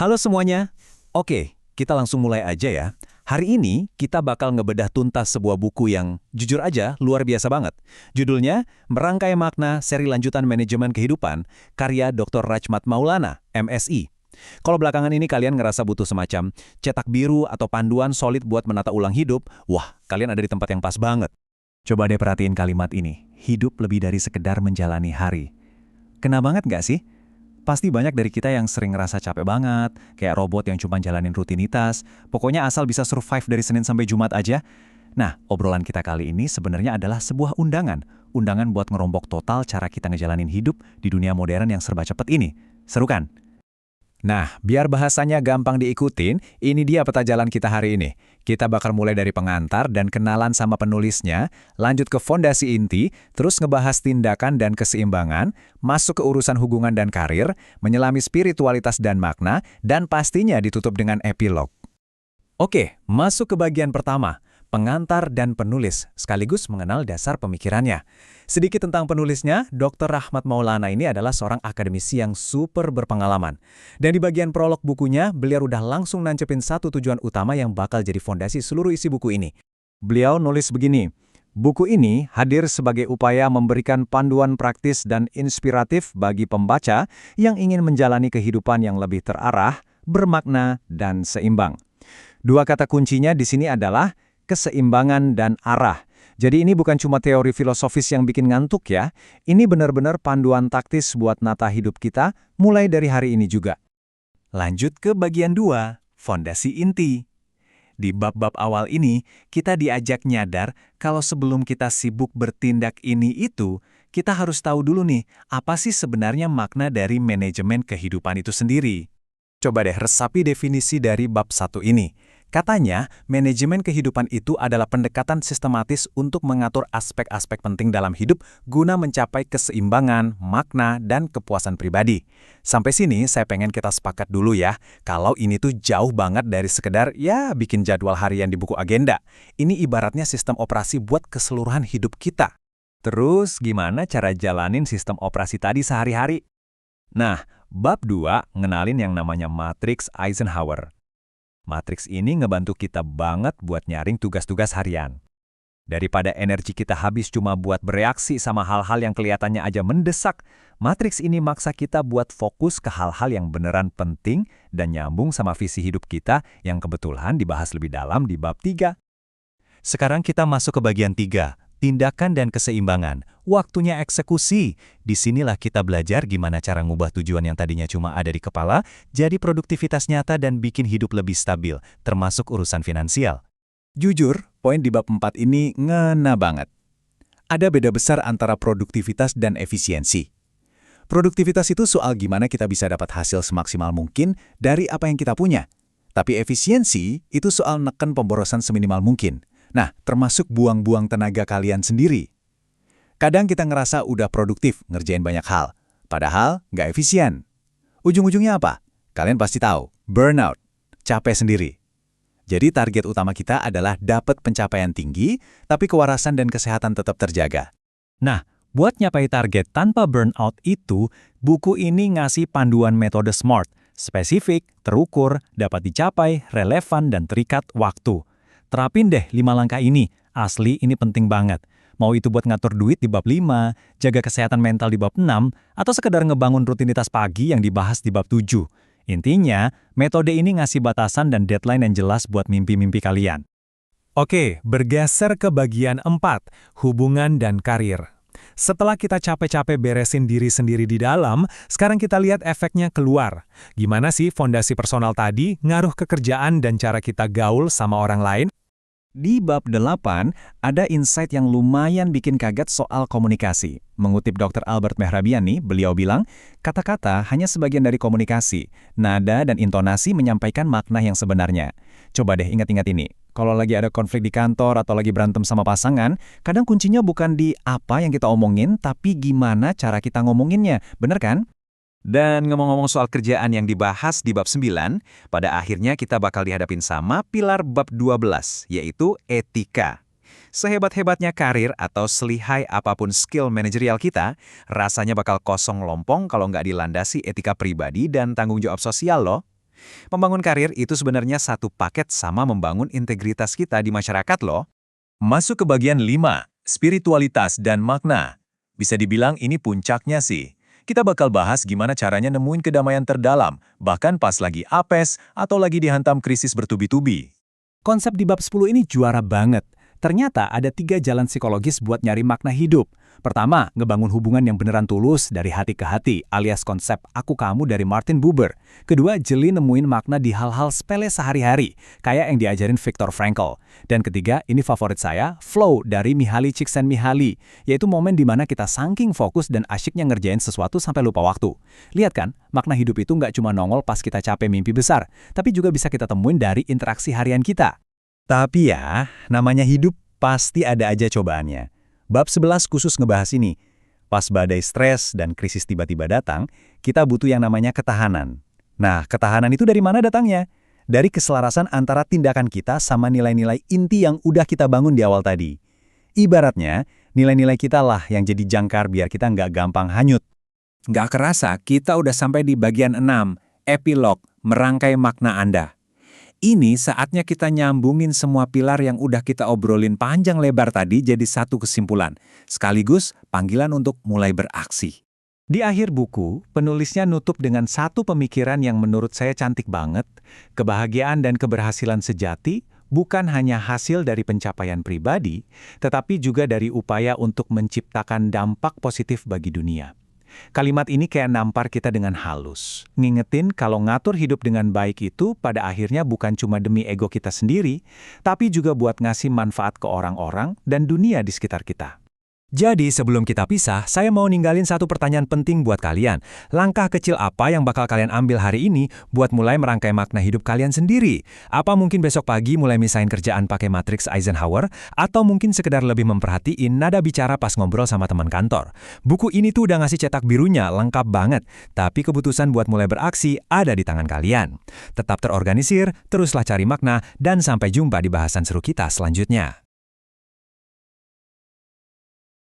Halo semuanya. Oke, kita langsung mulai aja ya. Hari ini kita bakal ngebedah tuntas sebuah buku yang jujur aja luar biasa banget. Judulnya Merangkai Makna Seri Lanjutan Manajemen Kehidupan, karya Dr. Rachmat Maulana, MSI. Kalau belakangan ini kalian ngerasa butuh semacam cetak biru atau panduan solid buat menata ulang hidup, wah, kalian ada di tempat yang pas banget. Coba deh perhatiin kalimat ini. Hidup lebih dari sekedar menjalani hari. Kena banget nggak sih? Pasti banyak dari kita yang sering ngerasa capek banget, kayak robot yang cuma jalanin rutinitas, pokoknya asal bisa survive dari Senin sampai Jumat aja. Nah, obrolan kita kali ini sebenarnya adalah sebuah undangan buat ngerombok total cara kita ngejalanin hidup di dunia modern yang serba cepet ini. Seru kan? Nah, biar bahasanya gampang diikutin, ini dia peta jalan kita hari ini. Kita bakal mulai dari pengantar dan kenalan sama penulisnya, lanjut ke fondasi inti, terus ngebahas tindakan dan keseimbangan, masuk ke urusan hubungan dan karir, menyelami spiritualitas dan makna, dan pastinya ditutup dengan epilog. Oke, masuk ke bagian pertama. Pengantar dan penulis, sekaligus mengenal dasar pemikirannya. Sedikit tentang penulisnya, Dr. Rachmat Maulana ini adalah seorang akademisi yang super berpengalaman. Dan di bagian prolog bukunya, beliau udah langsung nancepin satu tujuan utama yang bakal jadi fondasi seluruh isi buku ini. Beliau nulis begini, buku ini hadir sebagai upaya memberikan panduan praktis dan inspiratif bagi pembaca yang ingin menjalani kehidupan yang lebih terarah, bermakna, dan seimbang. Dua kata kuncinya di sini adalah keseimbangan dan arah. Jadi ini bukan cuma teori filosofis yang bikin ngantuk ya, ini benar-benar panduan taktis buat nata hidup kita mulai dari hari ini juga. Lanjut ke bagian 2, fondasi inti. Di bab-bab awal ini, kita diajak nyadar kalau sebelum kita sibuk bertindak ini itu, kita harus tahu dulu nih, apa sih sebenarnya makna dari manajemen kehidupan itu sendiri. Coba deh resapi definisi dari bab 1 ini. Katanya, manajemen kehidupan itu adalah pendekatan sistematis untuk mengatur aspek-aspek penting dalam hidup guna mencapai keseimbangan, makna, dan kepuasan pribadi. Sampai sini saya pengen kita sepakat dulu ya, kalau ini tuh jauh banget dari sekedar ya bikin jadwal harian di buku agenda. Ini ibaratnya sistem operasi buat keseluruhan hidup kita. Terus gimana cara jalanin sistem operasi tadi sehari-hari? Nah, bab 2 ngenalin yang namanya matriks Eisenhower. Matriks ini ngebantu kita banget buat nyaring tugas-tugas harian. Daripada energi kita habis cuma buat bereaksi sama hal-hal yang kelihatannya aja mendesak, matriks ini maksa kita buat fokus ke hal-hal yang beneran penting dan nyambung sama visi hidup kita yang kebetulan dibahas lebih dalam di bab 3. Sekarang kita masuk ke bagian 3, tindakan dan keseimbangan. Waktunya eksekusi. Disinilah kita belajar gimana cara ngubah tujuan yang tadinya cuma ada di kepala, jadi produktivitas nyata dan bikin hidup lebih stabil, termasuk urusan finansial. Jujur, poin di bab 4 ini ngena banget. Ada beda besar antara produktivitas dan efisiensi. Produktivitas itu soal gimana kita bisa dapat hasil semaksimal mungkin dari apa yang kita punya. Tapi efisiensi itu soal neken pemborosan seminimal mungkin. Nah, termasuk buang-buang tenaga kalian sendiri. Kadang kita ngerasa udah produktif ngerjain banyak hal, padahal nggak efisien. Ujung-ujungnya apa? Kalian pasti tahu, burnout, capek sendiri. Jadi target utama kita adalah dapat pencapaian tinggi, tapi kewarasan dan kesehatan tetap terjaga. Nah, buat nyapai target tanpa burnout itu, buku ini ngasih panduan metode SMART, spesifik, terukur, dapat dicapai, relevan, dan terikat waktu. Terapin deh 5 langkah ini, asli ini penting banget. Mau itu buat ngatur duit di bab 5, jaga kesehatan mental di bab 6, atau sekedar ngebangun rutinitas pagi yang dibahas di bab 7. Intinya, metode ini ngasih batasan dan deadline yang jelas buat mimpi-mimpi kalian. Oke, bergeser ke bagian 4, hubungan dan karir. Setelah kita capek-capek beresin diri sendiri di dalam, sekarang kita lihat efeknya keluar. Gimana sih fondasi personal tadi ngaruh ke kerjaan dan cara kita gaul sama orang lain? Di bab 8, ada insight yang lumayan bikin kaget soal komunikasi. Mengutip Dr. Albert Mehrabian nih, beliau bilang, kata-kata hanya sebagian dari komunikasi. Nada dan intonasi menyampaikan makna yang sebenarnya. Coba deh ingat-ingat ini. Kalau lagi ada konflik di kantor atau lagi berantem sama pasangan, kadang kuncinya bukan di apa yang kita omongin, tapi gimana cara kita ngomonginnya. Bener kan? Dan ngomong-ngomong soal kerjaan yang dibahas di bab 9, pada akhirnya kita bakal dihadapin sama pilar bab 12, yaitu etika. Sehebat-hebatnya karir atau selihai apapun skill manajerial kita, rasanya bakal kosong lompong kalau nggak dilandasi etika pribadi dan tanggung jawab sosial loh. Membangun karir itu sebenarnya satu paket sama membangun integritas kita di masyarakat loh. Masuk ke bagian 5, spiritualitas dan makna. Bisa dibilang ini puncaknya sih. Kita bakal bahas gimana caranya nemuin kedamaian terdalam, bahkan pas lagi apes atau lagi dihantam krisis bertubi-tubi. Konsep di bab 10 ini juara banget. Ternyata ada 3 jalan psikologis buat nyari makna hidup. Pertama, ngebangun hubungan yang beneran tulus dari hati ke hati, alias konsep aku kamu dari Martin Buber. Kedua, jeli nemuin makna di hal-hal sepele sehari-hari, kayak yang diajarin Viktor Frankl. Dan ketiga, ini favorit saya, flow dari Mihaly Csikszentmihalyi, yaitu momen di mana kita saking fokus dan asyiknya ngerjain sesuatu sampai lupa waktu. Lihat kan, makna hidup itu nggak cuma nongol pas kita capek mimpi besar, tapi juga bisa kita temuin dari interaksi harian kita. Tapi ya, namanya hidup pasti ada aja cobaannya. Bab 11 khusus ngebahas ini. Pas badai stres dan krisis tiba-tiba datang, kita butuh yang namanya ketahanan. Nah, ketahanan itu dari mana datangnya? Dari keselarasan antara tindakan kita sama nilai-nilai inti yang udah kita bangun di awal tadi. Ibaratnya, nilai-nilai kita lah yang jadi jangkar biar kita nggak gampang hanyut. Nggak kerasa, kita udah sampai di bagian 6, epilog, merangkai makna Anda. Ini saatnya kita nyambungin semua pilar yang udah kita obrolin panjang lebar tadi jadi satu kesimpulan, sekaligus panggilan untuk mulai beraksi. Di akhir buku, penulisnya nutup dengan satu pemikiran yang menurut saya cantik banget. Kebahagiaan dan keberhasilan sejati bukan hanya hasil dari pencapaian pribadi, tetapi juga dari upaya untuk menciptakan dampak positif bagi dunia. Kalimat ini kayak nampar kita dengan halus. Ngingetin kalau ngatur hidup dengan baik itu pada akhirnya bukan cuma demi ego kita sendiri, tapi juga buat ngasih manfaat ke orang-orang dan dunia di sekitar kita. Jadi sebelum kita pisah, saya mau ninggalin satu pertanyaan penting buat kalian. Langkah kecil apa yang bakal kalian ambil hari ini buat mulai merangkai makna hidup kalian sendiri? Apa mungkin besok pagi mulai misahin kerjaan pakai matriks Eisenhower? Atau mungkin sekedar lebih memperhatiin nada bicara pas ngobrol sama teman kantor? Buku ini tuh udah ngasih cetak birunya, lengkap banget. Tapi keputusan buat mulai beraksi ada di tangan kalian. Tetap terorganisir, teruslah cari makna, dan sampai jumpa di bahasan seru kita selanjutnya.